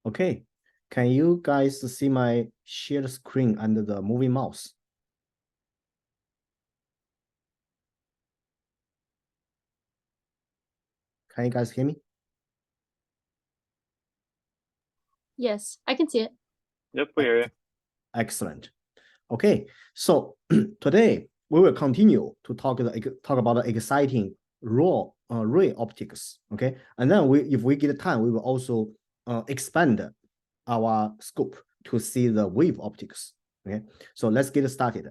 Okay, can you guys see my shared screen under the moving mouse? Can you guys hear me? Yes, I can see it. Yep, we hear you. Excellent. Okay, so today we will continue to talk about the exciting ray optics. Okay, and then if we get time, we will also expand our scope to see the wave optics. Okay, so let's get started.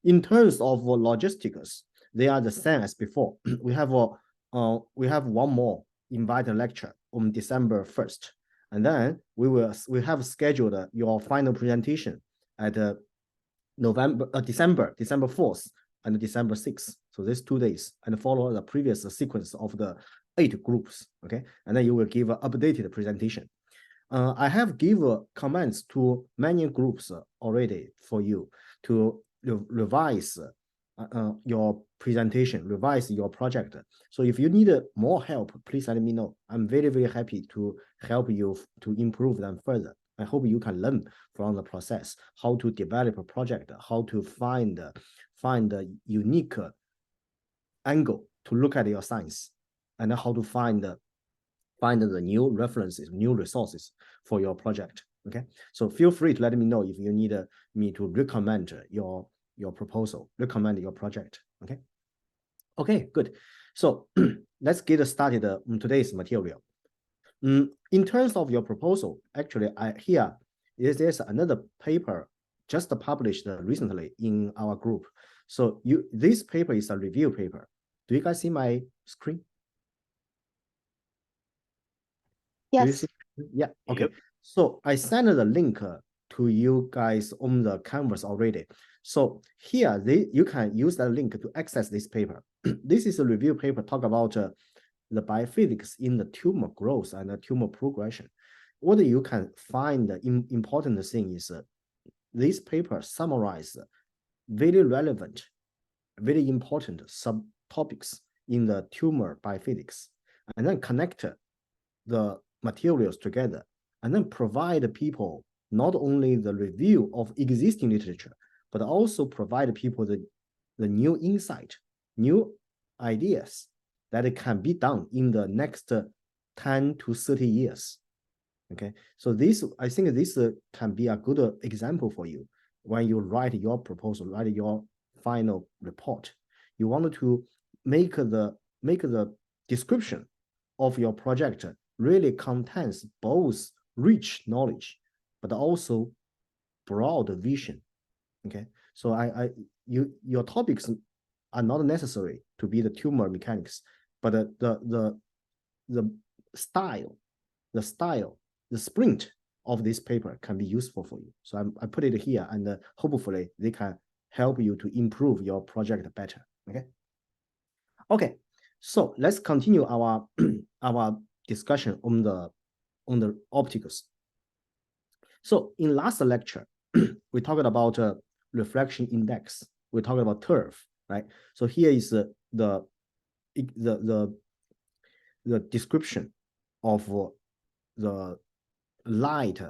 In terms of logistics, they are the same as before. We have one more invited lecture on December 1st, and then we have scheduled your final presentation at December 4th and December 6th. So these 2 days, and follow the previous sequence of the 8 groups. Okay, and then you will give an updated presentation. I have given comments to many groups already for you to revise your presentation, revise your project. So if you need more help, please let me know. I'm very, very happy to help you to improve them further. I hope you can learn from the process, how to develop a project, how to find a unique angle to look at your science, and how to find the new references, new resources for your project. Okay, so feel free to let me know if you need me to recommend your proposal, recommend your project. Okay. Okay, good. So let's get started on today's material. In terms of your proposal, actually, there's another paper just published recently in our group. So this paper is a review paper. Do you guys see my screen? Yes. Yeah, okay. Yep. So I sent the link to you guys on the canvas already. So here, you can use that link to access this paper. This is a review paper talk about the biophysics in the tumor growth and the tumor progression. What you can find important thing is this paper summarizes very relevant, very important subtopics in the tumor biophysics, and then connect the materials together, and then provide people not only the review of existing literature, but also provide people the new insight, new ideas that it can be done in the next 10 to 30 years. Okay, so I think this can be a good example for you when you write your proposal, write your final report. You want to make the description of your project really contains both rich knowledge, but also broad vision. Okay, so your topics are not necessary to be the tumor mechanics, but the style, the sprint of this paper can be useful for you. So I put it here, and hopefully they can help you to improve your project better. Okay. Okay, so let's continue our our discussion on the optics. So in last lecture, we talked about reflection index. We talked about TIRF, right? So here is the description of the light,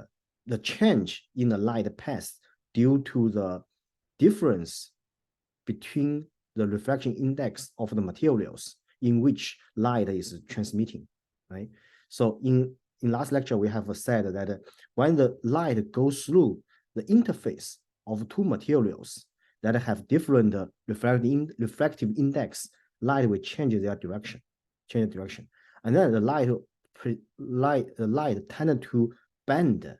the change in the light path due to the difference between the reflection index of the materials in which light is transmitting, right? So in last lecture, we have said that when the light goes through the interface of two materials that have different refractive index, light will change their direction, and then the light tended to bend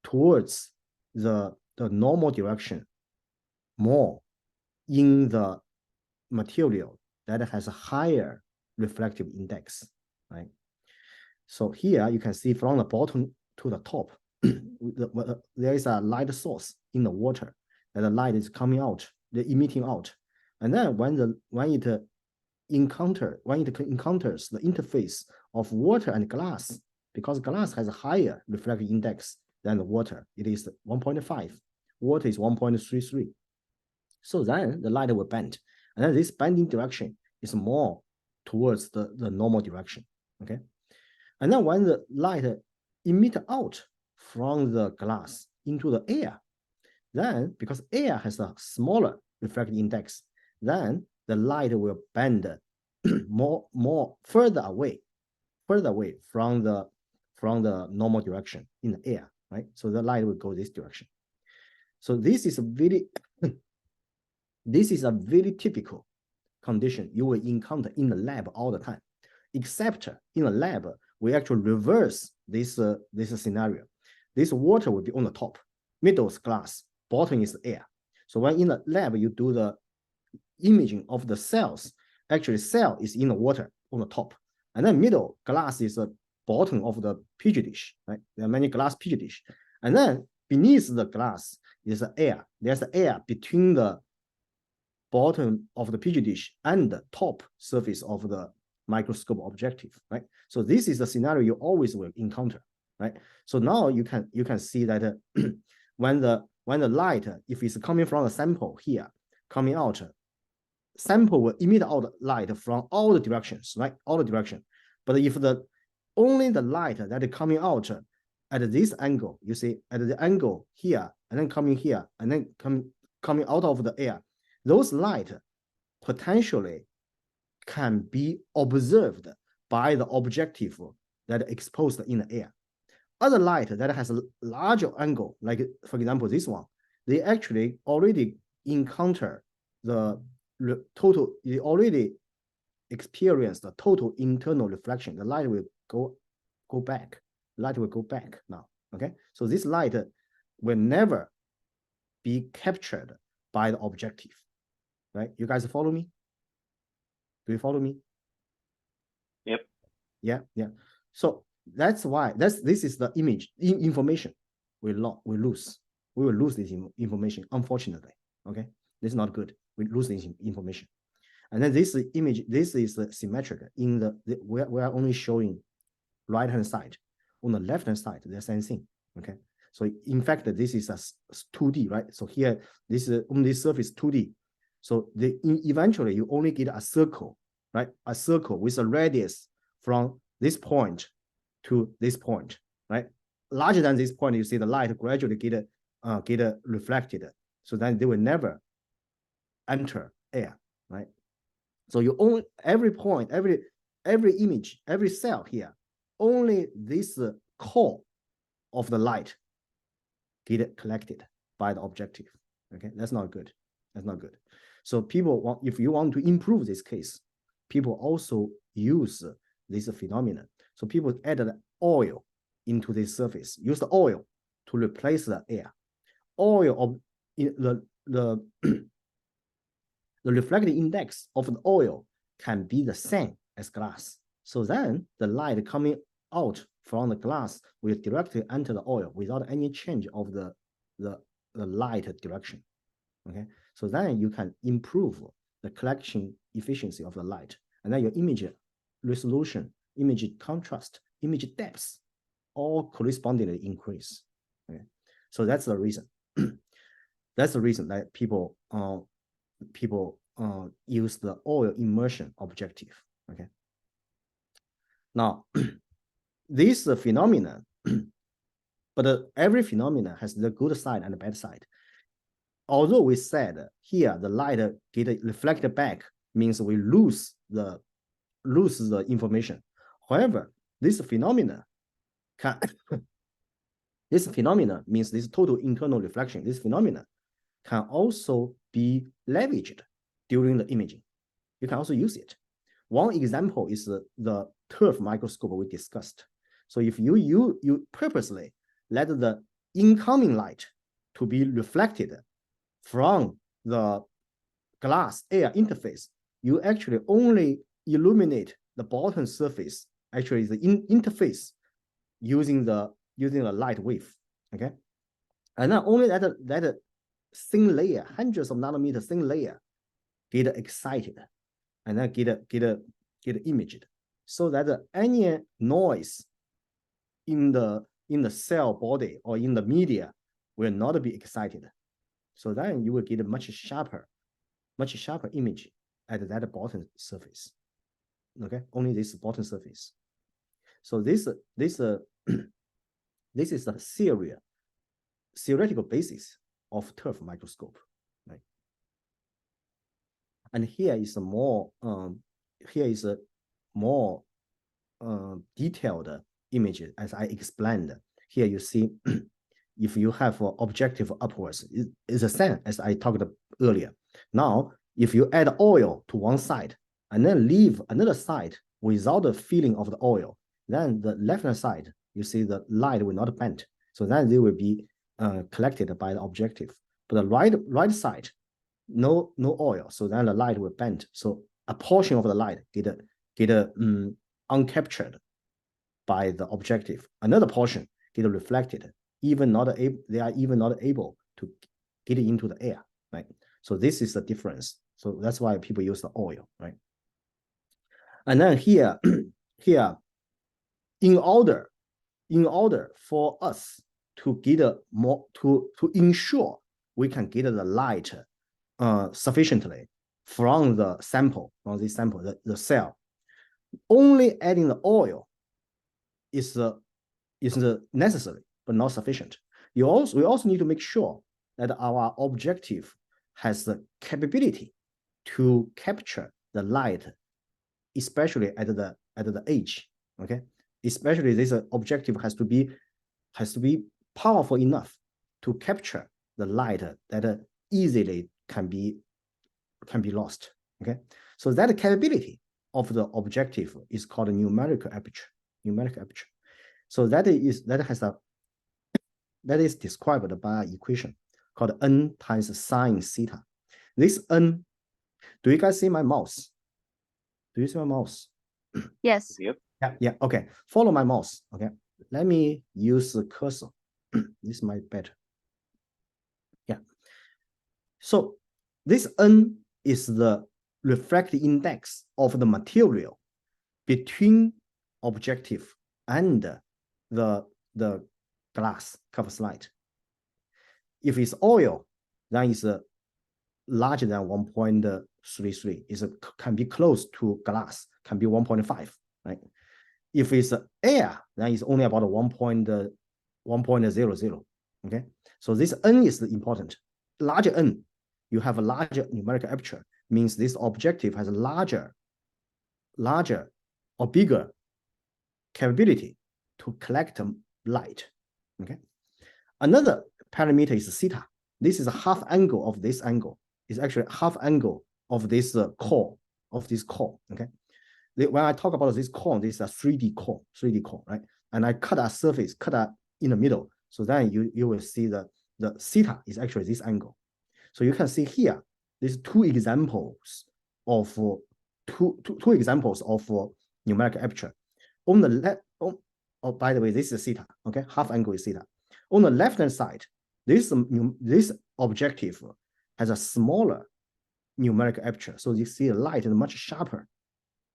towards the normal direction more in the material that has a higher reflective index, right? So here you can see from the bottom to the top, there is a light source in the water, and the light is coming out, emitting out. And then when it encounters the interface of water and glass, because glass has a higher reflective index than the water, it is 1.5, water is 1.33. So then the light will bend, and then this bending direction is more towards the normal direction. Okay, And then when the light emit out from the glass into the air, then because air has a smaller refractive index, then the light will bend more further away from the normal direction in the air, right? So the light will go this direction. So this is a very typical condition you will encounter in the lab all the time, except in the lab we actually reverse this scenario. This water will be on the top, middle is glass, bottom is air. So when in the lab you do the imaging of the cells, actually cell is in the water on the top, and then middle glass is the bottom of the petri dish, right? There are many glass petri dish, and then beneath the glass is the air. There's the air between the bottom of the petri dish and the top surface of the microscope objective, right? So this is the scenario you always will encounter, right? So now you can see that when the light, if it's coming from a sample here, coming out, sample will emit out light from all the directions, right? All the direction. But if only the light that is coming out at this angle, you see, at the angle here, and then coming here, and then coming out of the air, those light potentially can be observed by the objective that is exposed in the air. Other light that has a larger angle, like for example this one, they actually already encounter the total, they already experience the total internal reflection. The light will go back. Light will go back now. Okay, so this light will never be captured by the objective, right? You guys follow me? Do you follow me? Yep. Yeah. So that's why this is the image information we lose. We will lose this information, unfortunately. Okay, this is not good. We lose this information. And then this image, this is symmetric. In we are only showing right hand side. On the left hand side, the same thing. Okay, so in fact, this is a 2D, right? So here, this is on this surface 2D. So eventually you only get a circle, right? A circle with a radius from this point to this point, right? Larger than this point, you see the light gradually get reflected. So then they will never enter air, right? So you only every point, every image, every cell here, only this core of the light get collected by the objective. Okay, that's not good. That's not good. So people want, if you want to improve this case, people also use this phenomenon. So people added oil into this surface, use the oil to replace the air. Oil of the reflective index of the oil can be the same as glass. So then the light coming out from the glass will directly enter the oil without any change of the light direction. Okay, so then you can improve the collection efficiency of the light, and then your image resolution, image contrast, image depth, all correspondingly increase. Okay, so that's the reason. That's the reason that people use the oil immersion objective. Okay. Now, this phenomenon, but every phenomenon has the good side and the bad side. Although we said here the light get reflected back means we lose the information. However, this phenomena can this phenomena means this total internal reflection. This phenomena can also be leveraged during the imaging. You can also use it. One example is the turf microscope we discussed. So if you purposely let the incoming light to be reflected from the glass air interface, you actually only illuminate the bottom surface, actually the interface, using the light wave. Okay, and not only that thin layer, hundreds of nanometer thin layer, get excited, and then get imaged, so that any noise in the cell body or in the media will not be excited. So then you will get a much sharper image at that bottom surface. Okay, only this bottom surface. So this this is the theoretical basis of turf microscope, right? And here is a more detailed image, as I explained. Here you see, if you have objective upwards, it's the same as I talked earlier. Now, if you add oil to one side and then leave another side without the filling of the oil, then the left-hand side, you see the light will not bend. So then they will be collected by the objective. But the right side, no oil, so then the light will bend. So a portion of the light get uncaptured by the objective. Another portion get reflected. They are even not able to get into the air, right? So this is the difference. So that's why people use the oil, right? And then here, in order for us to get to ensure we can get the light sufficiently from the sample, the cell, only adding the oil is necessary but not sufficient. We also need to make sure that our objective has the capability to capture the light, especially at the edge. Okay, especially this objective has to be powerful enough to capture the light that easily can be lost. Okay, so that capability of the objective is called a numerical aperture. So that is described by an equation called n times sine theta. This n, do you guys see my mouse? Do you see my mouse? Yes. Yep. Yeah. Okay. Follow my mouse. Okay. Let me use the cursor. This might be better. Yeah. So this n is the refractive index of the material between objective and the glass cover slide. If it's oil, then it's larger than 1.33. It can be close to glass, can be 1.5, right? If it's air, then it's only about 1.00. Okay, so this n is important. Larger n, you have a larger numerical aperture, means this objective has a larger or bigger capability to collect light. Okay, another parameter is theta. This is a half angle of this angle. It's actually half angle of this core. Okay, when I talk about this core, this is a 3D core, right? And I cut a surface, in the middle. So then you will see the theta is actually this angle. So you can see here, these two examples of numerical aperture. On the left, oh, by the way, this is theta. Okay, half angle is theta. On the left-hand side, this objective has a smaller numerical aperture. So you see the light is much sharper,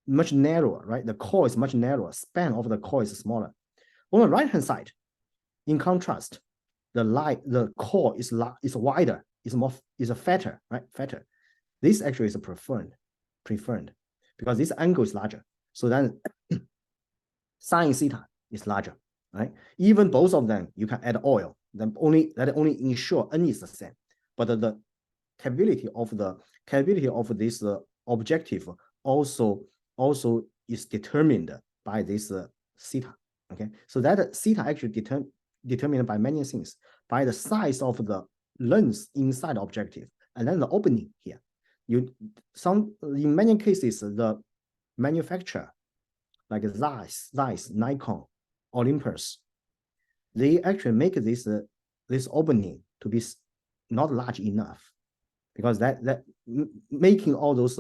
much narrower, right? The core is much narrower. Span of the core is smaller. On the right-hand side, in contrast, the core is wider, is fatter, right? Fatter. This actually is preferred because this angle is larger. So then sine theta is larger, right? Even both of them, you can add oil. Then that only ensure n is the same, but the capability of this objective also is determined by this theta. Okay, so that theta actually determined by many things, by the size of the lens inside the objective, and then the opening here. In many cases, the manufacturer like Zeiss, Nikon, Olympus, they actually make this opening to be not large enough, because that making all those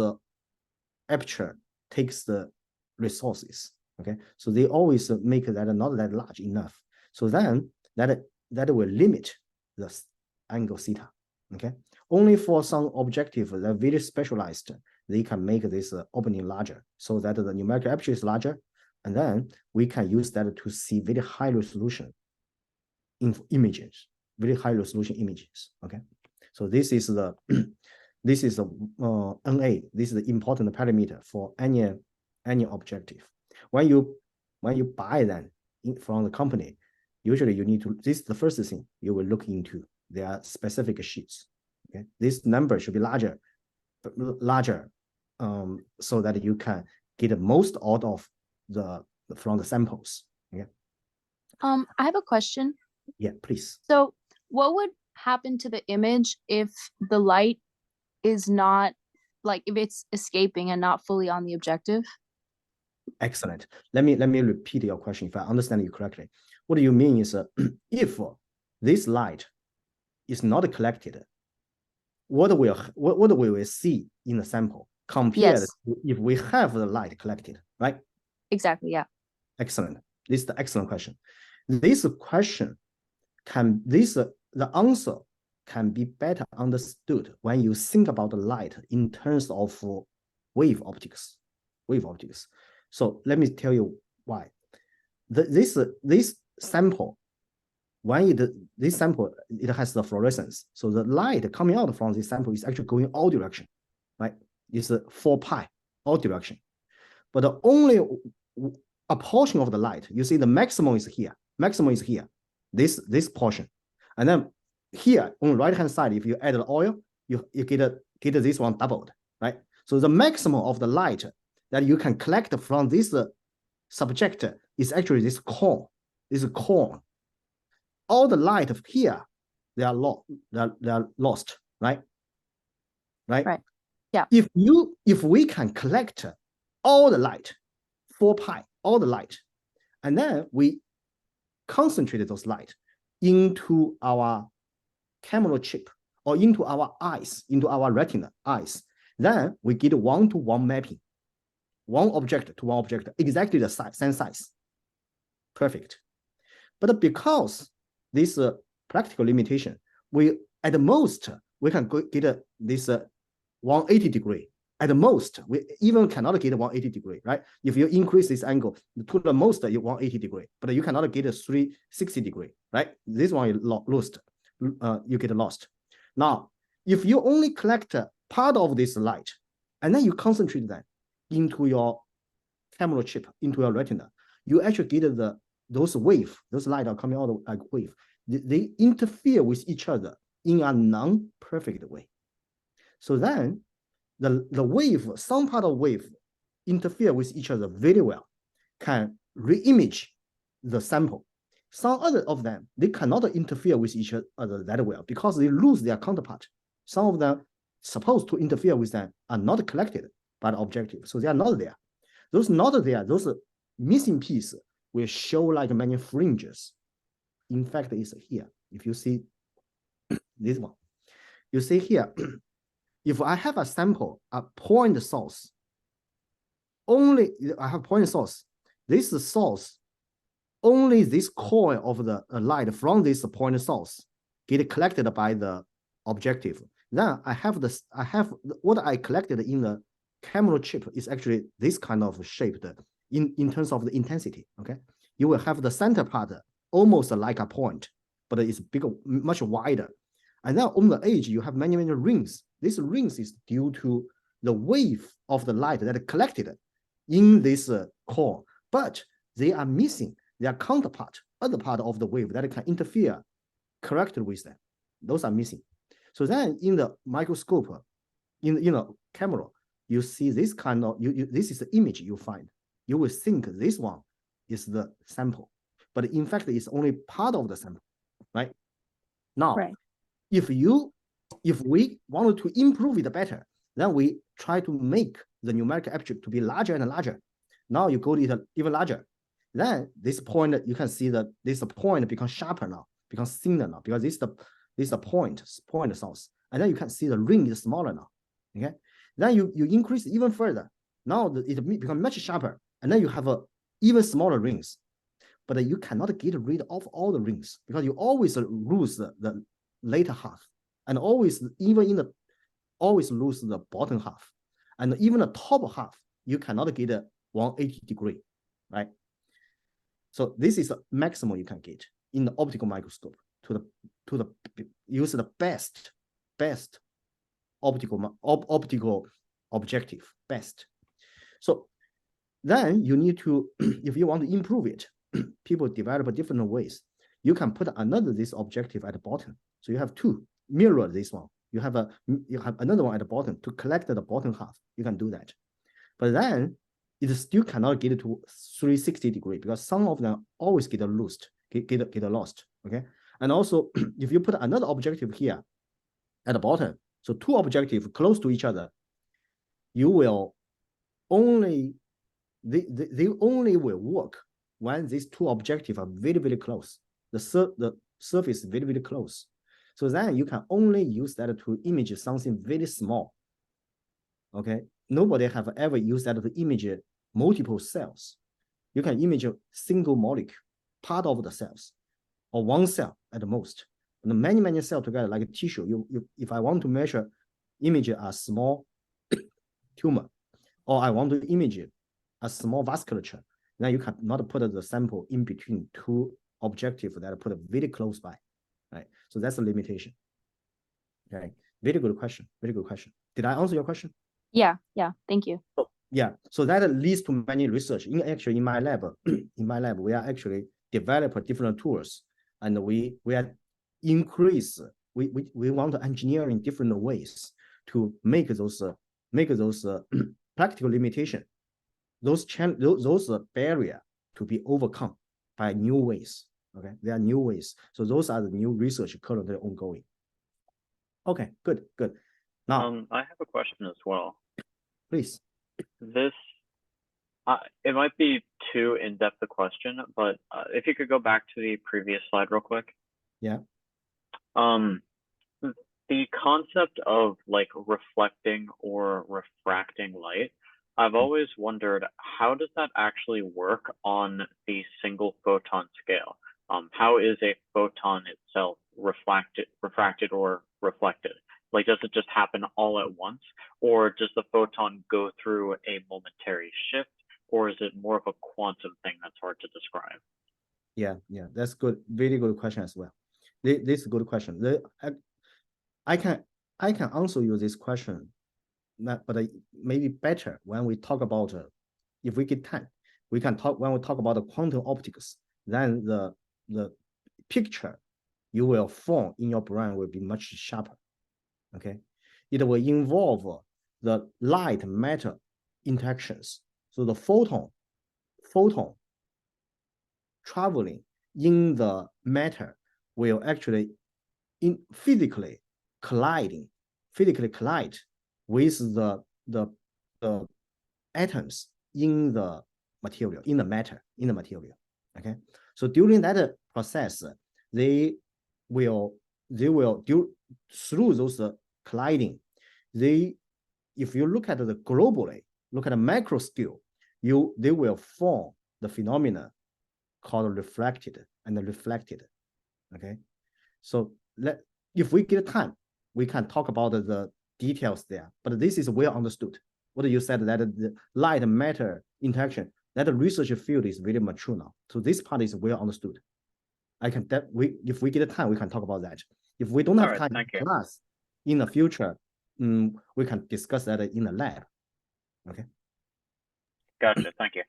aperture takes the resources. Okay, so they always make that not that large enough. So then that will limit the angle theta. Okay, only for some objective that are very specialized, they can make this opening larger, so that the numerical aperture is larger, and then we can use that to see very high resolution images, very high resolution images. Okay, so this is the NA. This is the important parameter for any objective. When when you buy them from the company, usually you need to, this is the first thing you will look into their specific sheets. Okay, this number should be larger, so that you can get the most out of from the samples. Yeah. I have a question. Yeah, please. So what would happen to the image if the light is not, like, if it's escaping and not fully on the objective? Excellent. Let me repeat your question if I understand you correctly. What you mean is if this light is not collected, what we will see in the sample compared to if we have the light collected, right? Exactly, yeah. Excellent. This is the excellent question. This question the answer can be better understood when you think about the light in terms of wave optics. So let me tell you why. This sample, this sample, it has the fluorescence. So the light coming out from this sample is actually going all direction, right? It's 4 pi, all direction. But only a portion of the light, you see the maximum is here. This portion. And then here on the right hand side, if you add the oil, you get this one doubled, right? So the maximum of the light that you can collect from this subject is actually this cone. All the light here, they are lost, right? Right. Yeah. If we can collect all the light, 4 pi, all the light, and then we concentrate those light into our camera chip or into our eyes, into our retina eyes, then we get 1-to-1 mapping, one object to one object, exactly the same size. Perfect. But because this practical limitation, at most we can get this 180 degree. At most, we even cannot get 180 degree, right? If you increase this angle to the most, you 180 degree, but you cannot get a 360 degree, right? This one is lost. You get lost. Now, if you only collect part of this light, and then you concentrate that into your camera chip, into your retina, you actually get those light are coming out like wave. They interfere with each other in a non-perfect way. So then the wave, some part of wave interfere with each other very well, can re-image the sample. Some other of them, they cannot interfere with each other that well because they lose their counterpart. Some of them supposed to interfere with them are not collected by the objective, so they are not there. Those not there, those missing piece will show like many fringes. In fact, it's here. If you see this one, you see here, if I have a sample, a point source, only I have point source, this source, only this coil of the light from this point source get collected by the objective. Then I have what I collected in the camera chip is actually this kind of shaped in terms of the intensity. Okay, you will have the center part almost like a point, but it's bigger, much wider. And then on the edge, you have many rings. This rings is due to the wave of the light that collected in this core, but they are missing their counterpart, other part of the wave that can interfere correctly with them. Those are missing. So then in the microscope, in the camera, you see this kind of, this is the image you find. You will think this one is the sample, but in fact, it's only part of the sample, right? Now, right. If we wanted to improve it better, then we try to make the numerical aperture to be larger and larger. Now you go to it even larger. Then this point, you can see that this point becomes sharper now, becomes thinner now, because this is the point source. And then you can see the ring is smaller now. Okay. Then you increase even further. Now it becomes much sharper. And then you have even smaller rings. But you cannot get rid of all the rings because you always lose the later half, and always lose the bottom half, and even the top half you cannot get a 180 degree, right? So this is the maximum you can get in the optical microscope to use the best optical objective, best. So Then you need to, if you want to improve it, people develop different ways. You can put another this objective at the bottom. So you have two, mirror this one. You have another one at the bottom to collect the bottom half. You can do that. But then it still cannot get to 360 degree because some of them always get lost, get lost. Okay. And also, if you put another objective here at the bottom, so two objectives close to each other, you will only they only will work when these two objectives are very, very close. The surface is very, very close. So then you can only use that to image something very small. Okay. Nobody have ever used that to image multiple cells. You can image a single molecule, part of the cells, or one cell at the most. And many, many cells together, like a tissue. If I want to image a small tumor, or I want to image a small vasculature, then you cannot put the sample in between two objectives that are put very close by, right? So that's a limitation. Okay, very good question. Very good question. Did I answer your question? Yeah, thank you. So, yeah, so that leads to many research. In my lab, we are actually develop different tools, and we are increase. We want to engineer in different ways to make those practical limitation, those barrier to be overcome by new ways. Okay, there are new ways. So those are the new research currently ongoing. Okay, good. Now, I have a question as well. Please. This, it might be too in-depth a question, but if you could go back to the previous slide real quick. Yeah. The concept of like reflecting or refracting light, I've always wondered, how does that actually work on the single photon scale? How is a photon itself refracted or reflected? Like, does it just happen all at once, or does the photon go through a momentary shift, or is it more of a quantum thing that's hard to describe? Yeah, that's good. Very good question as well. This is a good question. I can answer you this question, but maybe better when we talk about if we get time, we can talk when we talk about the quantum optics. Then the picture you will form in your brain will be much sharper. Okay, it will involve the light matter interactions. So the photon traveling in the matter will actually physically collide with the atoms in the material, in the material. Okay, so during that process, they will do through those colliding. If you look at the globally, look at the macro scale, they will form the phenomena called refracted and reflected. Okay, so if we get time, we can talk about the details there. But this is well understood. What you said, that the light and matter interaction, that the research field is very mature now. So this part is well understood. If we get time, we can talk about that. If we don't have time in class in the future, we can discuss that in the lab. Okay. Gotcha. Thank you.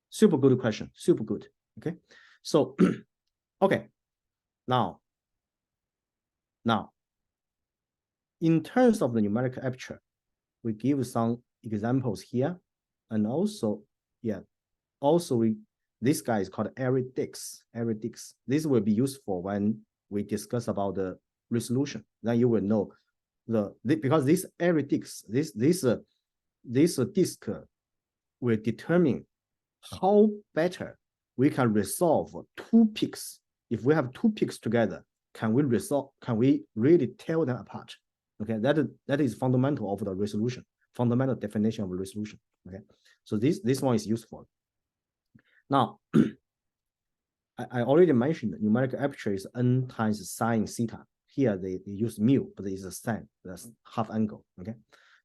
Super good question. Super good. Okay. So, okay. Now, in terms of the numerical aperture, we give some examples here, and also, this guy is called Eridix. This will be useful when we discuss about the resolution. Then you will know because this Eridix, this disk will determine how better we can resolve two peaks. If we have two peaks together, can we really tell them apart? Okay, that is fundamental of the resolution, fundamental definition of resolution. Okay, so this one is useful. Now, I already mentioned that numerical aperture is n times sine theta. Here they use mu, but it's a sine, that's half angle. Okay,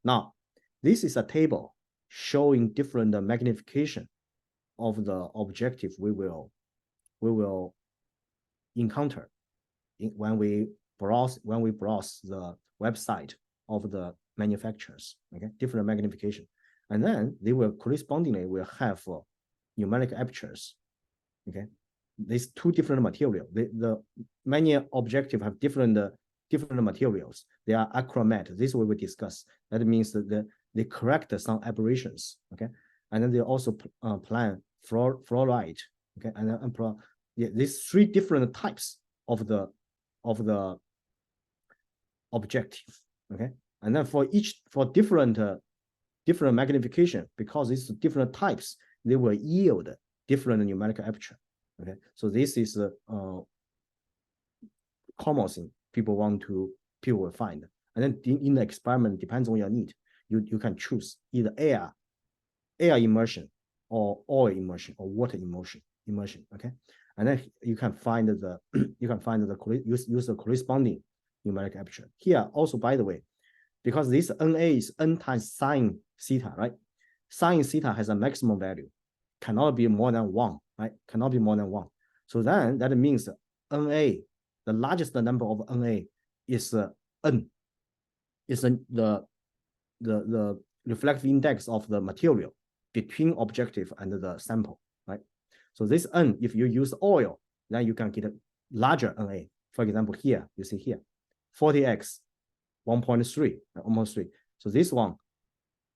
now this is a table showing different magnification of the objective we will encounter when we browse the website of the manufacturers. Okay, different magnification, and then they will correspondingly will have numeric apertures. Okay, these two different material. The many objective have different materials. They are achromat. This we will discuss. That means that they correct some aberrations. Okay, and then they also plan fluoride. Okay, and then these three different types of the objective. Okay, and then for different magnification, because it's different types, they will yield different numerical aperture. Okay, so this is a common thing people will find. And then in the experiment, depends on your need. You can choose either air immersion or oil immersion or water immersion. Okay, and then you can find use the corresponding numeric aperture. Here also, by the way, because this NA is n times sine theta, right? Sine theta has a maximum value, cannot be more than 1, right? Cannot be more than 1. So then that means NA, the largest number of NA is n, is the reflective index of the material between objective and the sample, right? So this n, if you use oil, then you can get a larger NA. For example, here, you see here, 40x, 1.3, almost 3. So this one,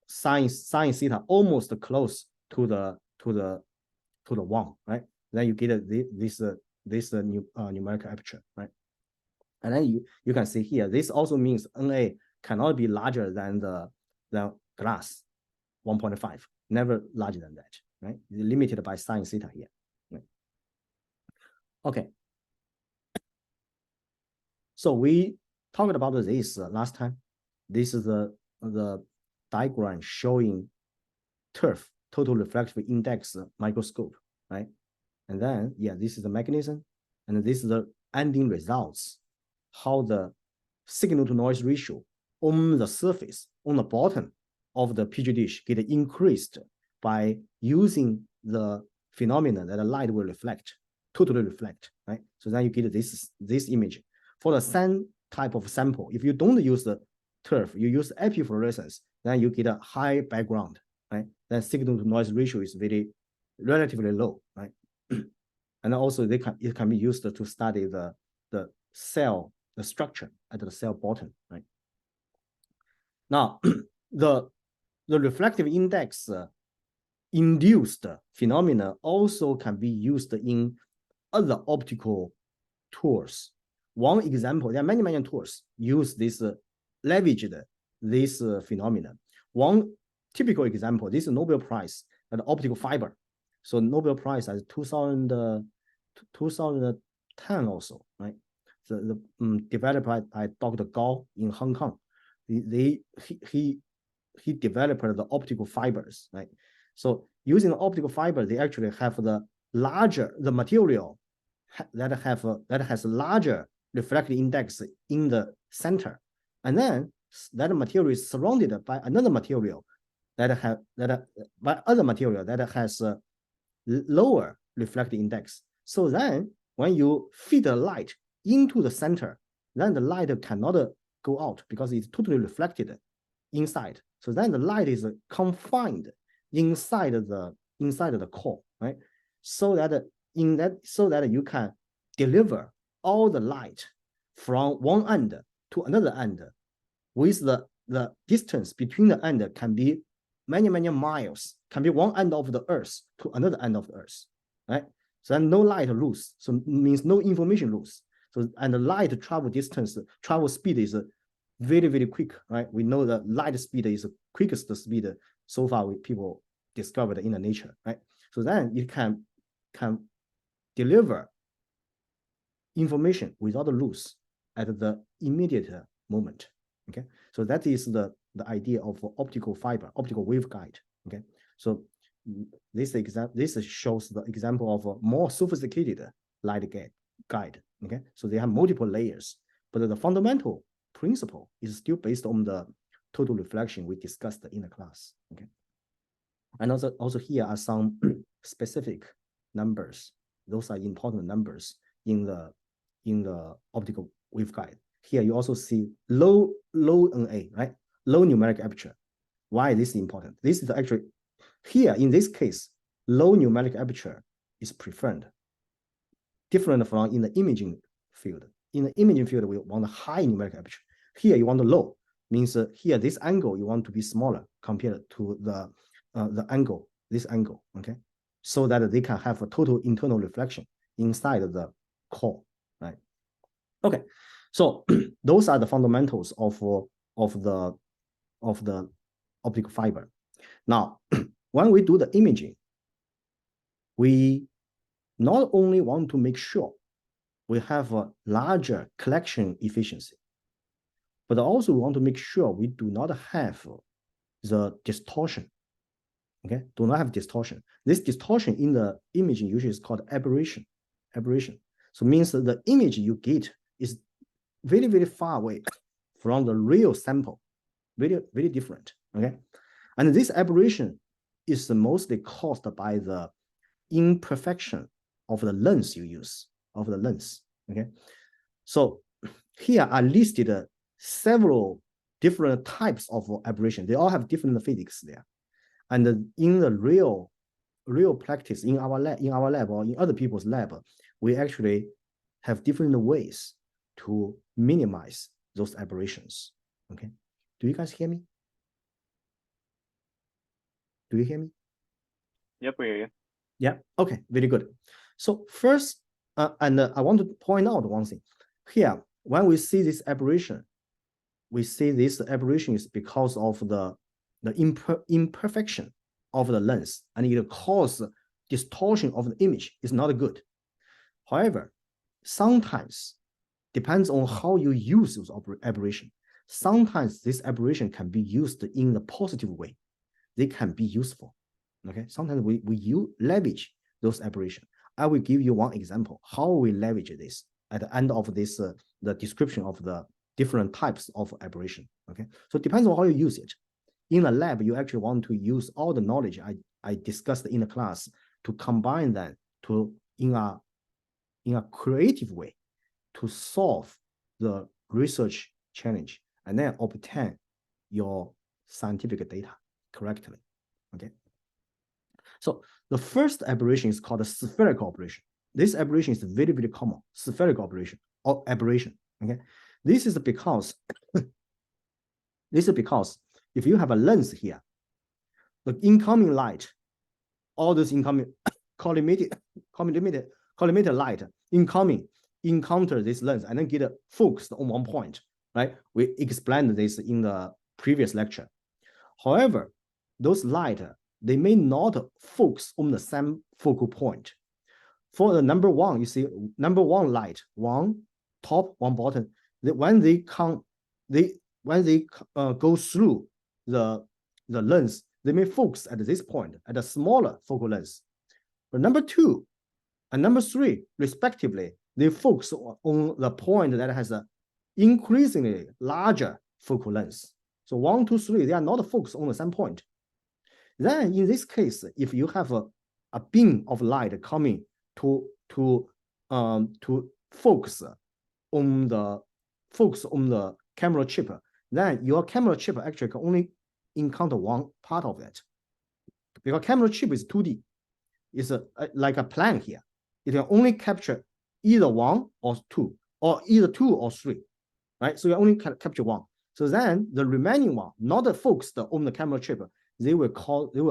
sine theta almost close to the 1, right? Then you get this numerical aperture, right? And then you can see here, this also means NA cannot be larger than the glass, 1.5, never larger than that, right? It's limited by sine theta here. Right? Okay. So we talked about this last time. This is the diagram showing TRF, total reflective index microscope, right? And then, yeah, this is the mechanism, and this is the ending results, how the signal to noise ratio on the surface, on the bottom of the Petri dish get increased by using the phenomenon that the light will reflect, totally reflect, right? So then you get this image. For the same type of sample, if you don't use the TRF, you use epifluorescence, then you get a high background, right? Then signal to noise ratio is relatively low, right? And also it can be used to study the cell, the structure at the cell bottom, right? Now, the reflective index induced phenomena also can be used in other optical tools. One example, there are many tools use this leveraged this phenomenon. One typical example, this Nobel Prize at optical fiber. So Nobel Prize as 2010 also, right? The developed by Dr. Gao in Hong Kong. He developed the optical fibers, right? So using the optical fiber, they actually have the material that has larger reflective index in the center, and then that material is surrounded by another material that has a lower reflective index. So then when you feed the light into the center, then the light cannot go out because it's totally reflected inside. So then the light is confined inside the core, right? So that you can deliver all the light from one end to another end, with the distance between the end can be many miles, can be one end of the earth to another end of the earth, right? So then no light loss, so it means no information loss. So and the light travel speed is very quick, right? We know that light speed is the quickest speed so far people discovered in the nature, right? So then it can deliver information without loss at the immediate moment. Okay, so that is the idea of optical fiber, optical waveguide. Okay, so this shows the example of a more sophisticated light guide. Okay, so they have multiple layers, but the fundamental principle is still based on the total reflection we discussed in the class. Okay, and also here are some specific numbers. Those are important numbers in the optical waveguide. Here you also see low NA, right? Low numeric aperture. Why this is important? This is actually, here in this case, low numeric aperture is preferred, different from in the imaging field. In the imaging field, we want a high numeric aperture. Here you want a low, means here this angle you want to be smaller compared to the angle, this angle, okay? So that they can have a total internal reflection inside of the core, right? Okay, so those are the fundamentals of the optical fiber. Now, when we do the imaging, we not only want to make sure we have a larger collection efficiency, but also we want to make sure we do not have the distortion. Okay, do not have distortion. This distortion in the imaging usually is called aberration. Aberration. So it means that the image you get is very, very far away from the real sample. Very, very different. Okay. And this aberration is mostly caused by the imperfection of the lens you use, of the lens. Okay. So here are listed several different types of aberration. They all have different physics there. And in the real practice in our lab or in other people's lab, we actually have different ways to minimize those aberrations. Okay. Do you guys hear me? Do you hear me? Yep, we hear you. Yeah. Okay. Very good. So first, and I want to point out one thing here. When we see this aberration, we see this aberration is because of the imperfection of the lens, and it causes distortion of the image. Is not good. However, sometimes depends on how you use those aberration. Sometimes this aberration can be used in the positive way. They can be useful. Okay. Sometimes we leverage those aberration. I will give you one example how we leverage this at the end of this the description of the different types of aberration. Okay. So it depends on how you use it. In a lab, you actually want to use all the knowledge I discussed in the class to combine that to in a creative way to solve the research challenge and then obtain your scientific data correctly. Okay. So the first aberration is called a spherical aberration. This aberration is very, very common, spherical aberration or aberration. Okay. This is because if you have a lens here, the incoming light, all those incoming collimated light incoming encounter this lens and then get focused on one point, right? We explained this in the previous lecture. However, those light, they may not focus on the same focal point. For the number one, you see number one light, one top, one bottom. When they go through the lens, they may focus at this point at a smaller focal length. But number two and number three, respectively, they focus on the point that has an increasingly larger focal length. So 1, 2, 3, they are not focused on the same point. Then in this case, if you have a beam of light coming to focus on the camera chip, then your camera chip actually can only encounter one part of it. Because camera chip is 2D. It's like a plane here. It can only capture either 1 or 2, or either 2 or 3, right? So you only can capture 1. So then the remaining one, not focused on the camera chip, they will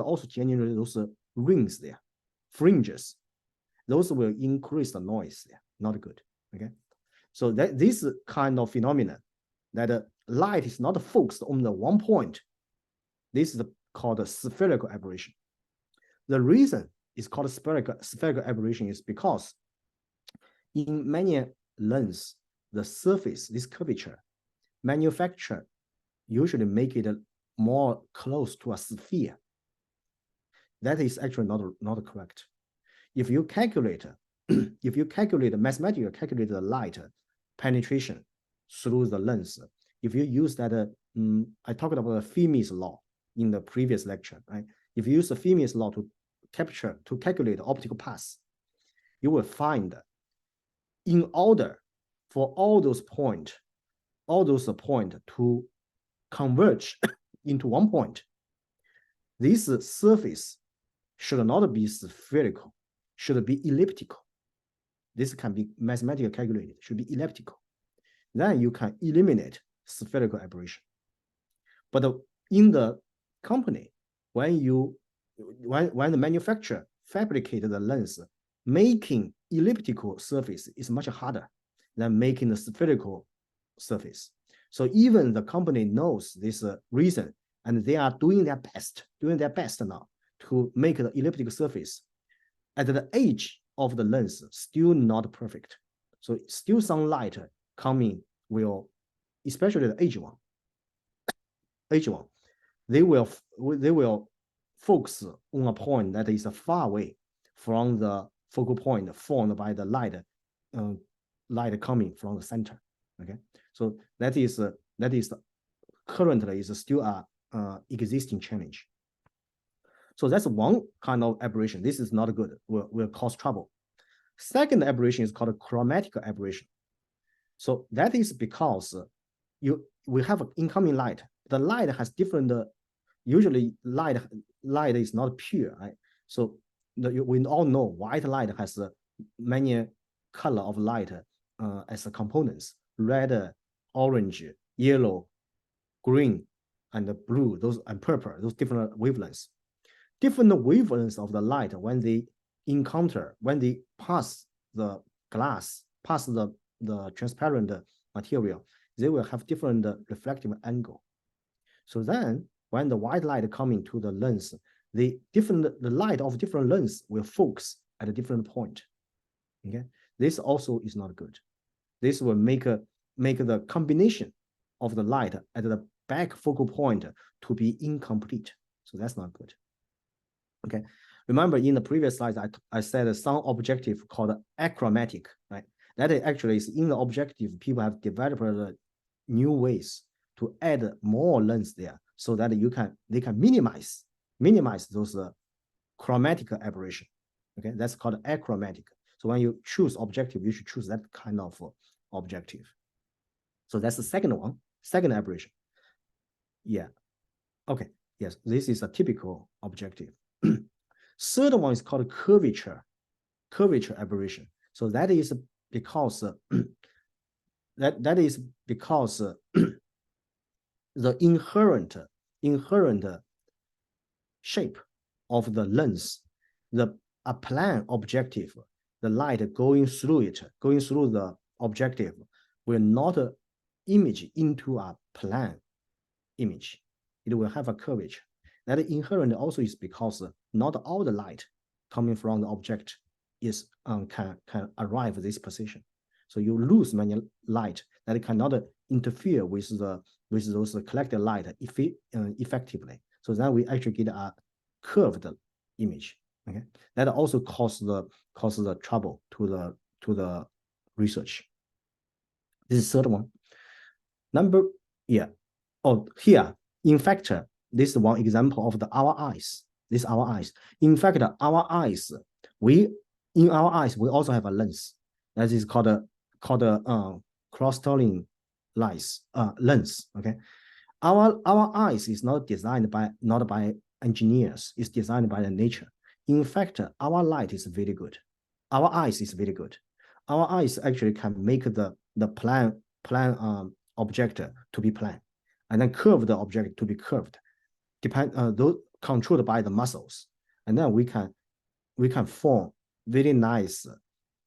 also generate those rings there, fringes. Those will increase the noise there. Not good. Okay. So that this kind of phenomenon that light is not focused on the one point, this is called a spherical aberration. The reason it's called spherical aberration is because in many lens, the surface, this curvature, manufacturer usually make it more close to a sphere. That is actually not correct. If you calculate, mathematically calculate the light penetration through the lens, if you use that, I talked about the Fermi's law in the previous lecture, right? If you use the Fermi's law to calculate the optical path, you will find in order for all those points to converge into one point, this surface should not be spherical, should be elliptical. This can be mathematically calculated, should be elliptical. Then you can eliminate spherical aberration. But in the company, when the manufacturer fabricate the lens, making elliptical surface is much harder than making the spherical surface. So even the company knows this reason, and they are doing their best now to make the elliptical surface. At the edge of the lens, still not perfect. So still some light coming will, especially the edge one, they will focus on a point that is far away from the focal point formed by the light coming from the center. Okay, so that is currently is still a existing challenge. So that's one kind of aberration. This is not good. Will cause trouble. Second aberration is called chromatic aberration. So that is because we have incoming light. The light has different. Usually, light is not pure, right? So we all know white light has many color of light as components: red, orange, yellow, green, and blue. Those and purple. Those different wavelengths. Different wavelengths of the light when they pass the glass, pass the transparent material, they will have different reflective angle. So then when the white light coming to the lens, the light of different lens will focus at a different point. Okay, this also is not good. This will make the combination of the light at the back focal point to be incomplete. So that's not good. Okay, remember in the previous slides, I said some objective called achromatic, right? That actually is in the objective, people have developed new ways to add more lens there so that they can minimize those chromatic aberration. Okay, that's called achromatic. So when you choose objective, you should choose that kind of objective. So that's the second one, second aberration. Yeah. Okay. Yes, this is a typical objective. Third one is called curvature aberration. So that is because that is because the inherent shape of the lens, a plane objective, the light going through the objective will not image into a plane image. It will have a curvature. That inherent also is because not all the light coming from the object is can arrive at this position. So you lose many light that cannot interfere with those collected light effectively. So then we actually get a curved image. Okay, that also causes the trouble to the research. This is third one. Here, in fact, this is one example of our eyes. This is our eyes. In fact, our eyes, we also have a lens that is called cross-Sterling lens. Okay, our eyes is not by engineers. It's designed by the nature. In fact, our light is very good. Our eyes is very good. Our eyes actually can make the plane object to be plane, and then curve the object to be curved, those controlled by the muscles, and then we can form very nice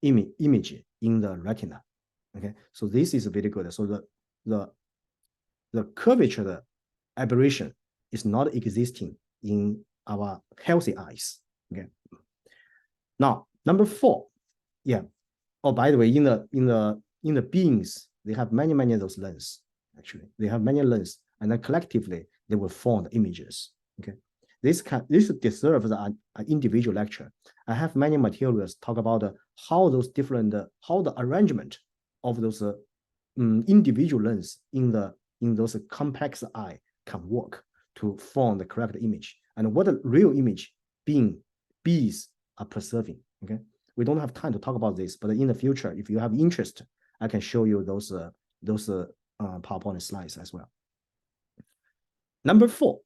image in the retina. Okay, so this is very good. So the curvature aberration is not existing in our healthy eyes. Okay. Now number 4, yeah. Oh, by the way, in the beings, they have many of those lenses. Actually, they have many lenses, and then collectively they will form the images. Okay, this deserves an individual lecture. I have many materials talk about how the arrangement of those individual lenses in those complex eye can work to form the correct image, and what the real image bees are preserving. Okay, we don't have time to talk about this, but in the future, if you have interest, I can show you those PowerPoint slides as well. Number 4,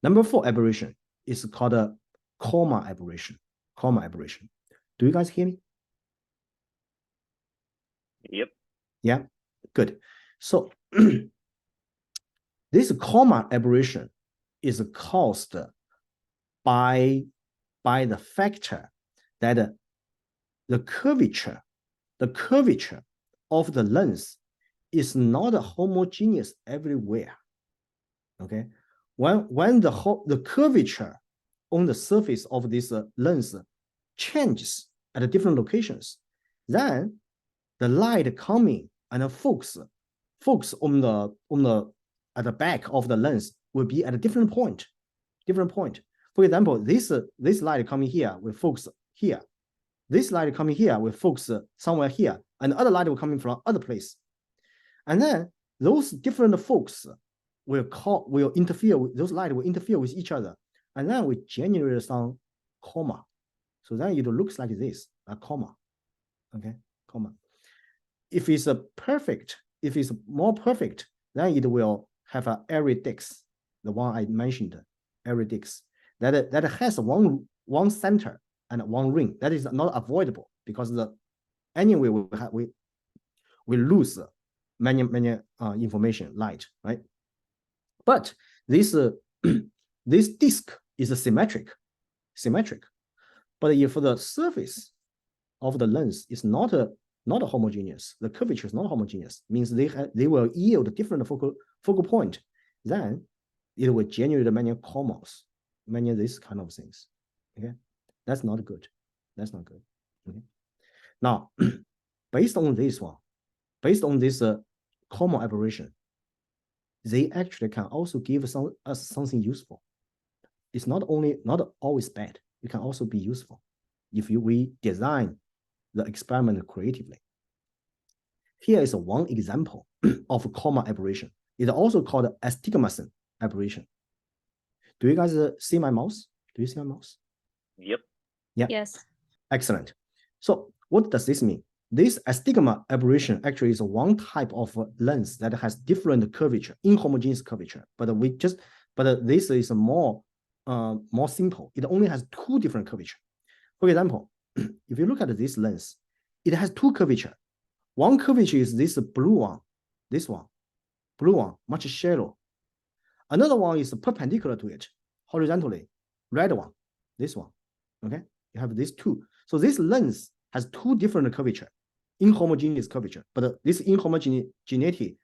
Number 4 aberration is called a comma aberration. Comma aberration. Do you guys hear me? Yep. Yeah, good. So this comma aberration is caused by the factor that the curvature of the lens is not homogeneous everywhere. Okay, when the curvature on the surface of this lens changes at different locations, then the light coming and focus on the at the back of the lens will be at a different point. For example, this light coming here will focus here. This light coming here will focus somewhere here, and other light will come in from other place. And then those different focus will interfere with those light will interfere with each other, and then we generate some comma. So then it looks like this, a comma. Okay, comma. If it's more perfect, then it will have an iridix, the one I mentioned, iridix, that has one center and one ring. That is not avoidable because anyway we lose many information, light, right? But this this disk is symmetric. But if the surface of the lens is not homogeneous, the curvature is not homogeneous, means they will yield different focal point, then it will generate many commas, many of these kind of things. Okay, that's not good. Okay, now based on this comma aberration, they actually can also give us something useful. It's not always bad. It can also be useful if we design the experiment creatively. Here is one example of comma aberration. It's also called astigmatism aberration. Do you guys see my mouse? Do you see my mouse? Yep. Yeah. Yes. Excellent. So what does this mean? This astigma aberration actually is one type of lens that has different curvature, inhomogeneous curvature, but this is more simple. It only has 2 different curvature. For example, if you look at this lens, it has 2 curvature. One curvature is this blue one, blue one, much shallow. Another one is perpendicular to it, horizontally, red one, this one. Okay, you have these 2. So this lens has 2 different curvature, inhomogeneous curvature, but this inhomogeneity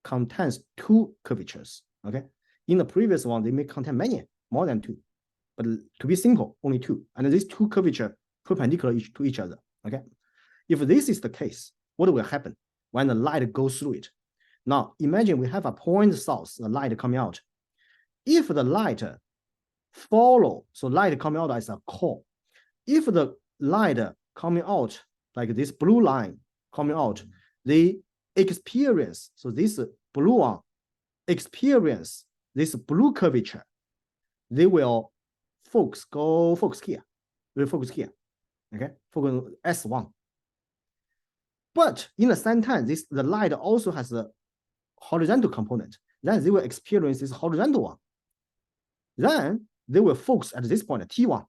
contains 2 curvatures. Okay, in the previous one, they may contain more than 2, but to be simple, only 2. And these 2 curvature perpendicular to each other. Okay, if this is the case, what will happen when the light goes through it? Now, imagine we have a point source, the light coming out. If the light follow, so light coming out as a core. If the light coming out, like this blue line coming out, they experience, so this blue one experience this blue curvature, they will focus here. Will focus here. Okay, focus S1. But in the same time, the light also has a horizontal component. Then they will experience this horizontal one. Then they will focus at this point, T1.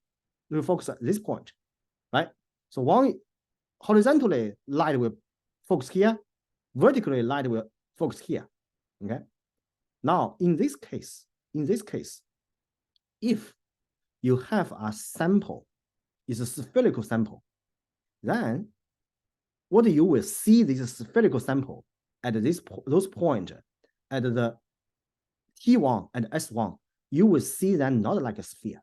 They will focus at this point, right? So one horizontally, light will focus here. Vertically, light will focus here. Okay. Now, in this case, if you have a sample, it's a spherical sample, then what you will see this spherical sample at those points at the T1 and S1, you will see them not like a sphere.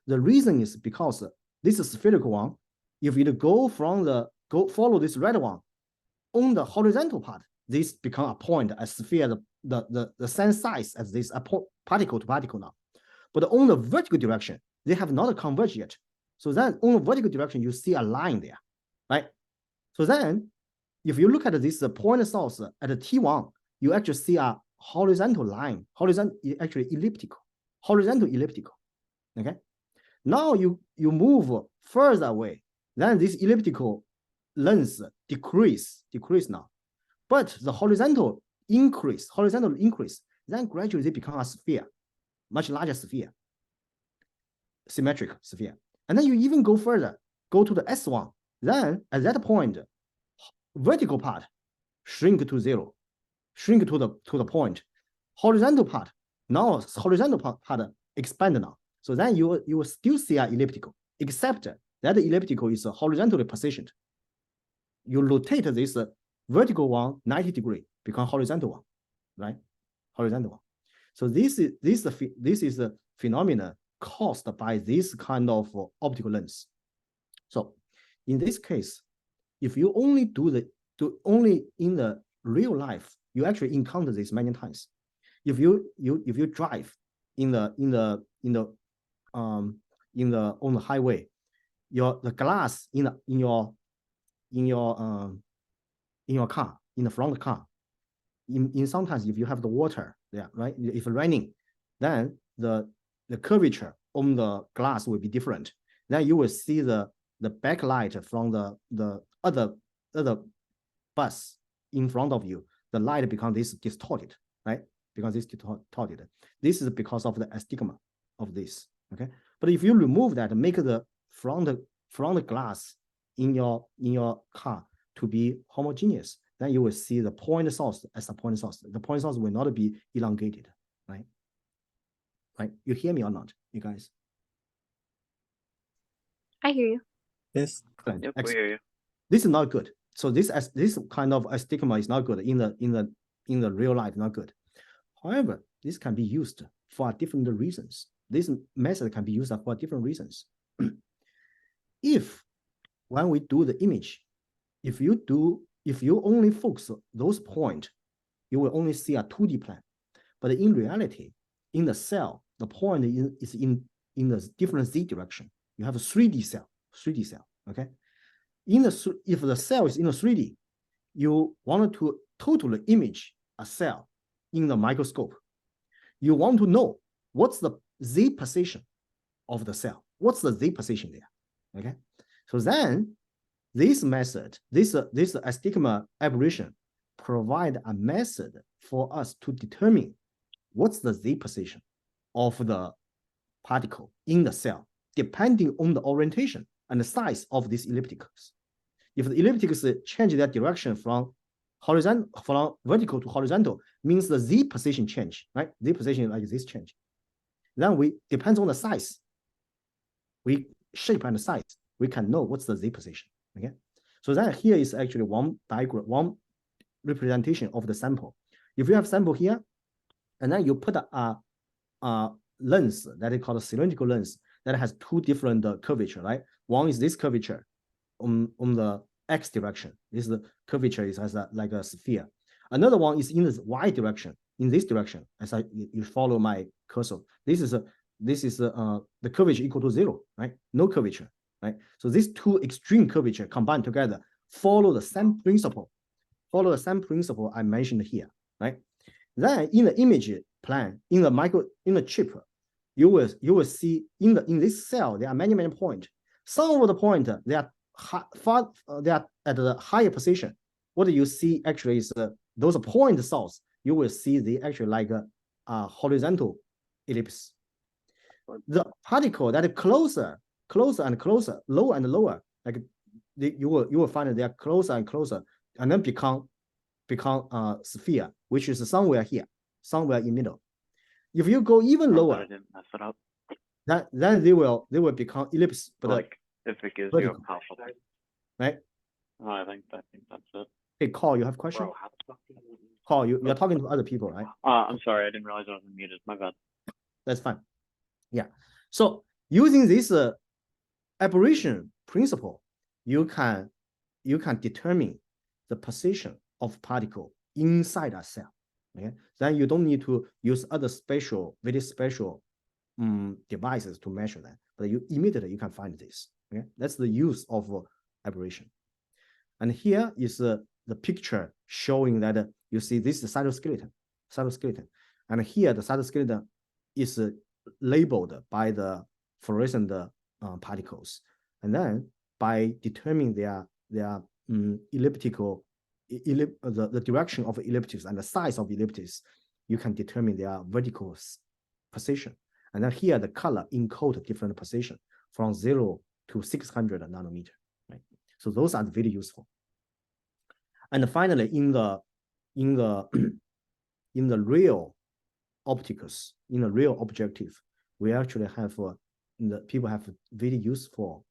The reason is because this spherical one, if you follow this red one, on the horizontal part, this become a point, a sphere, the same size as this particle to particle now. But on the vertical direction, they have not converged yet. So then on the vertical direction, you see a line there, right? So then if you look at this point source at the T1, you actually see a horizontal line, actually elliptical, horizontal elliptical. Okay. Now you move further away, then this elliptical length decrease now. But the horizontal increase, then gradually they become a sphere, much larger sphere, symmetric sphere. And then you even go further, go to the S1. Then at that point, vertical part shrink to 0, shrink to the point. Horizontal part, now horizontal part expand now. So then you will still see an elliptical, except that the elliptical is horizontally positioned. You rotate this vertical one 90 degree, become horizontal one, right? Horizontal one. So this is a phenomena caused by this kind of optical lens. So in this case, if you only only in the real life, you actually encounter this many times. If you drive on the highway, the glass in your car, in the front car, in sometimes if you have the water there, right? If raining, then the curvature on the glass will be different. Then you will see the backlight from the other bus in front of you. The light becomes this distorted, right? Because it's distorted. This is because of the astigma of this. Okay, but if you remove that, make the front glass in your car to be homogeneous, then you will see the point source as a point source. The point source will not be elongated, right? Right? You hear me or not, you guys? I hear you. Yes. Yep, we hear you. This is not good. So this kind of astigma is not good in the real life, not good. However, this can be used for different reasons. This method can be used for different reasons. If when we do the image, if you only focus those points, you will only see a 2D plan. But in reality, in the cell, the point is in the different z direction. You have a 3D cell, okay? If the cell is in a 3D, you wanted to totally image a cell in the microscope. You want to know what's the z position of the cell. What's the z position there? Okay, so then this method, this astigma aberration, provide a method for us to determine what's the z position of the particle in the cell, depending on the orientation and the size of these ellipticals. If the ellipticals change their direction from vertical to horizontal, means the z position change, right? Z position like this change. Then we depends on the size, shape and size, we can know what's the z position. Okay, so then here is actually one diagram, one representation of the sample. If you have sample here, and then you put a lens that is called a cylindrical lens that has two different curvature, right? One is this curvature on the x direction. This is the curvature is as like a sphere. Another one is in the y direction, in this direction. As you follow my cursor, this is the curvature equal to 0, right? No curvature, right? So these two extreme curvature combined together follow the same principle. Follow the same principle I mentioned here, right? Then in the image plan, in the chip, you will see in this cell there are many points. Some of the points they are they are at the higher position. What you see actually is those point source. You will see they actually like a horizontal ellipse. The particle that is closer and closer, lower and lower, like you will find that they are closer and closer, and then become a sphere, which is somewhere here, somewhere in middle. If you go even lower, I didn't mess it up. then they will become ellipse, but like if it gives vertical. you a possible, right? Oh, I think that's it. Hey, Carl, you have a question? Carl, you're talking to other people, right? I'm sorry, I didn't realize I was muted. My bad. That's fine. Yeah. So using this aberration principle, you can determine the position of particle inside a cell. Okay. Then you don't need to use other very special devices to measure that, but you immediately can find this. Okay. That's the use of aberration. And here is the picture showing that you see this is cytoskeleton, and here the cytoskeleton is labeled by the fluorescent particles, and then by determining their elliptical, the direction of ellipses and the size of ellipses, you can determine their vertical position. And then here the color encode different position from 0 to 600 nanometer, right? So those are very useful. And finally, in the real opticals, in the real objective, we actually have people have very useful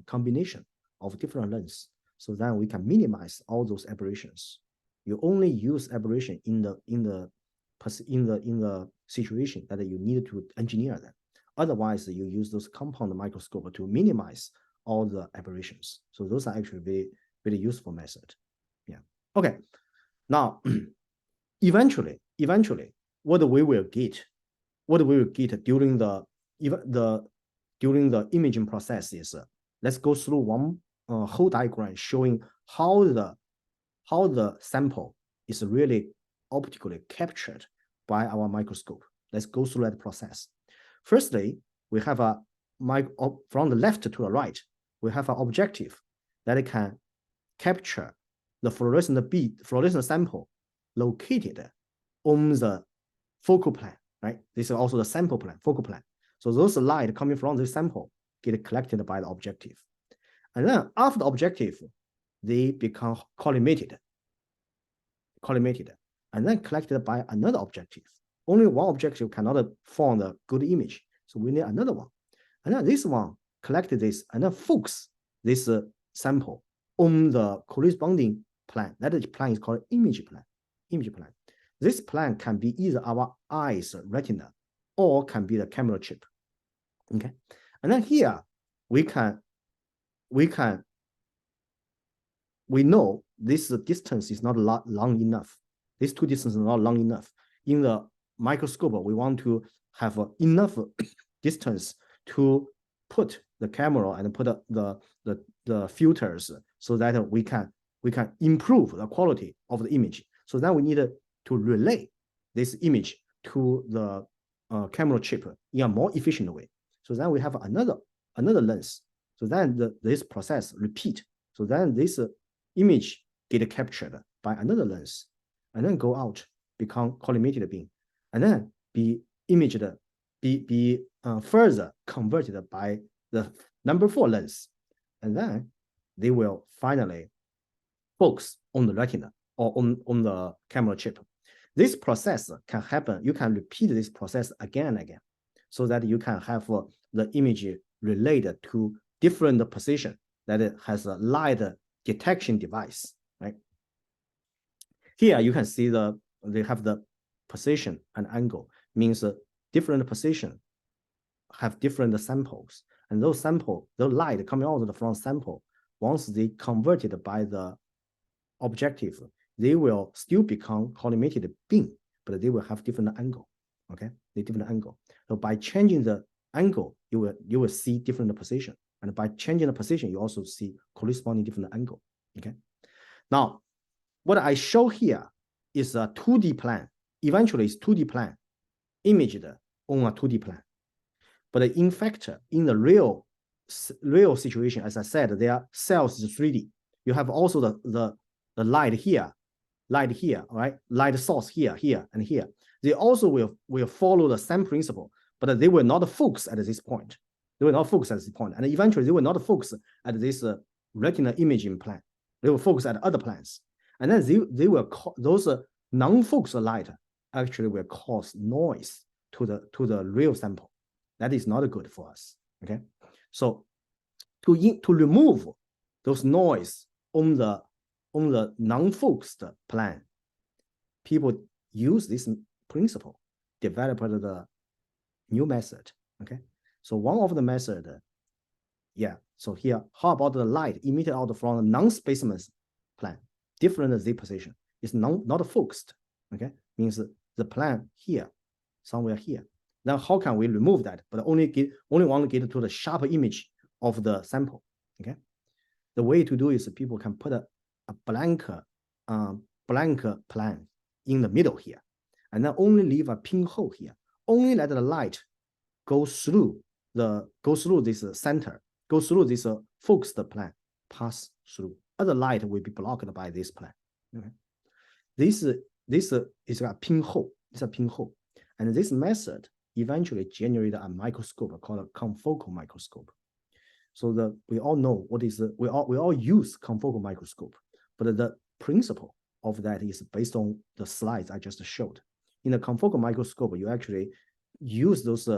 combination of different lens, so that we can minimize all those aberrations. You only use aberration in the situation that you need to engineer them. Otherwise, you use those compound microscope to minimize all the aberrations. So those are actually very, very useful method. Yeah. Okay. Now, eventually, what we will get during the imaging process is, let's go through one whole diagram showing how the sample is really optically captured by our microscope. Let's go through that process. Firstly, we have from the left to the right, we have an objective that can capture the fluorescent sample located on the focal plane, right? This is also the sample plane, focal plane. So those light coming from the sample get collected by the objective. And then after the objective, they become collimated, and then collected by another objective. Only one objective cannot form a good image, so we need another one. And then this one collected this and then focus this sample on the corresponding plane. That plane is called image plane. This plane can be either our eyes retina or can be the camera chip. Okay, and then here we know this distance is not long enough. These two distances are not long enough. In the microscope, we want to have enough distance to put the camera and put the filters so that we can improve the quality of the image. So then we need to relay this image to the camera chip in a more efficient way. So then we have another lens. So then this process repeat. So then this image get captured by another lens, and then go out, become collimated beam, and then be imaged, be further converted by the number 4 lens, and then they will finally focus on the retina or on the camera chip. This process can happen. You can repeat this process again and again, so that you can have the image relayed to different position that it has a light detection device, right? Here you can see they have the position and angle, means different position have different samples, and those the light coming out of the front sample, once they converted by the objective, they will still become collimated beam, but they will have different angle. Okay, the different angle. So by changing the angle, you will see different position, and by changing the position, you also see corresponding different angle. Okay. Now, what I show here is a 2D plan. Eventually, it's 2D plan imaged on a 2D plan. But in fact, in the real situation, as I said, their cells is 3D. You have also the light here, all right? Light source here, and here. They also will follow the same principle, but they will not focus at this point. And eventually they will not focus at this retina imaging plan. They will focus at other plans. And then they will those non-focused light actually will cause noise to the real sample. That is not good for us. Okay, so to remove those noise on the non-focused plan, people use this principle, developed the new method. Okay, so one of the method, yeah. So here, how about the light emitted out from the non-specimen plan, different Z position, is not focused. Okay, means the plan here, somewhere here. Now, how can we remove that? But only want to get to the sharp image of the sample. Okay, the way to do is people can put a blank plan in the middle here, and then only leave a pinhole here. Only let the light go through this center, go through this focused plan, pass through. Other light will be blocked by this plan. Okay, this is a pinhole. It's a pinhole, and this method eventually generate a microscope called a confocal microscope. So we all know what is we all use confocal microscope, but the principle of that is based on the slides I just showed. In the confocal microscope, you actually use those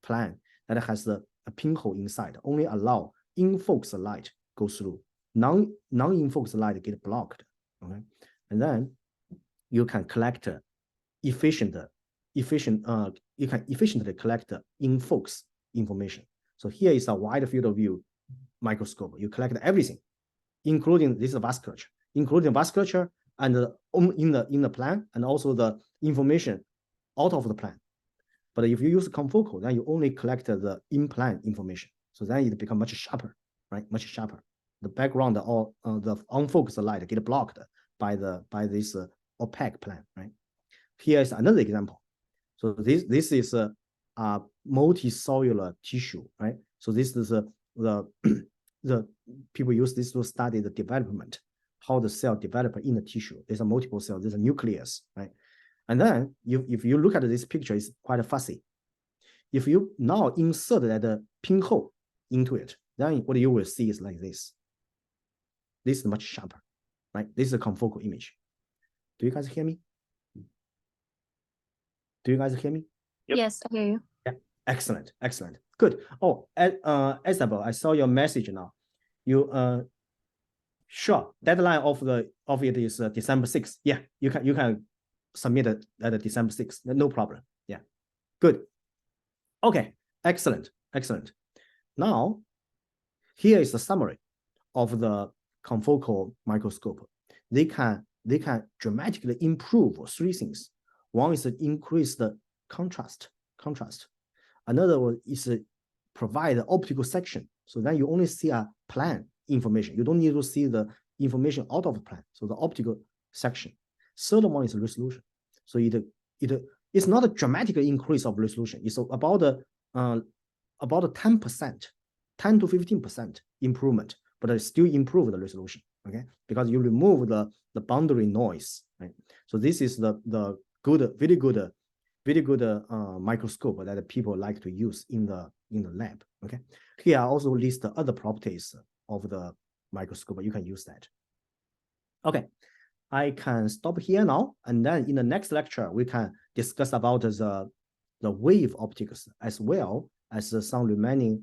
plan that has a pinhole inside, only allow in-focus light go through. Non-in-focus light get blocked. Okay, and then you can collect you can efficiently collect in-focus information. So here is a wide field of view microscope. You collect everything, including this vasculature, and in the plan, and also the information out of the plan. But if you use confocal, then you only collect the in-plan information. So then it becomes much sharper, right? Much sharper. The background or the unfocused light get blocked by this opaque plan, right? Here is another example. So this is a multicellular tissue, right? So this is the people use this to study the development, how the cell develop in the tissue. There's a multiple cells, there's a nucleus, right? And then if you look at this picture, it's quite fussy. If you now insert that pinhole into it, then what you will see is like this. This is much sharper, right? This is a confocal image. Do you guys hear me? Do you guys hear me? Yep. Yes, I hear you. Yeah, excellent, excellent, good. Oh, Isabel, I saw your message now. You sure, deadline of it is December 6th. Yeah, you can submit it at December 6th. No problem. Yeah, good. Okay, excellent, excellent. Now, here is the summary of the confocal microscope. They can dramatically improve three things. One is increase the contrast. Another one is provide optical section. So then you only see a plan information. You don't need to see the information out of the plan. So the optical section. Third one is resolution. So it's not a dramatic increase of resolution. It's about 10%, 10 to 15% improvement, but it still improve the resolution. Okay, because you remove the boundary noise. Right. So this is the very good microscope that people like to use in the lab. Okay, here I also list the other properties of the microscope. You can use that. Okay, I can stop here now, and then in the next lecture we can discuss about the wave optics as well as some remaining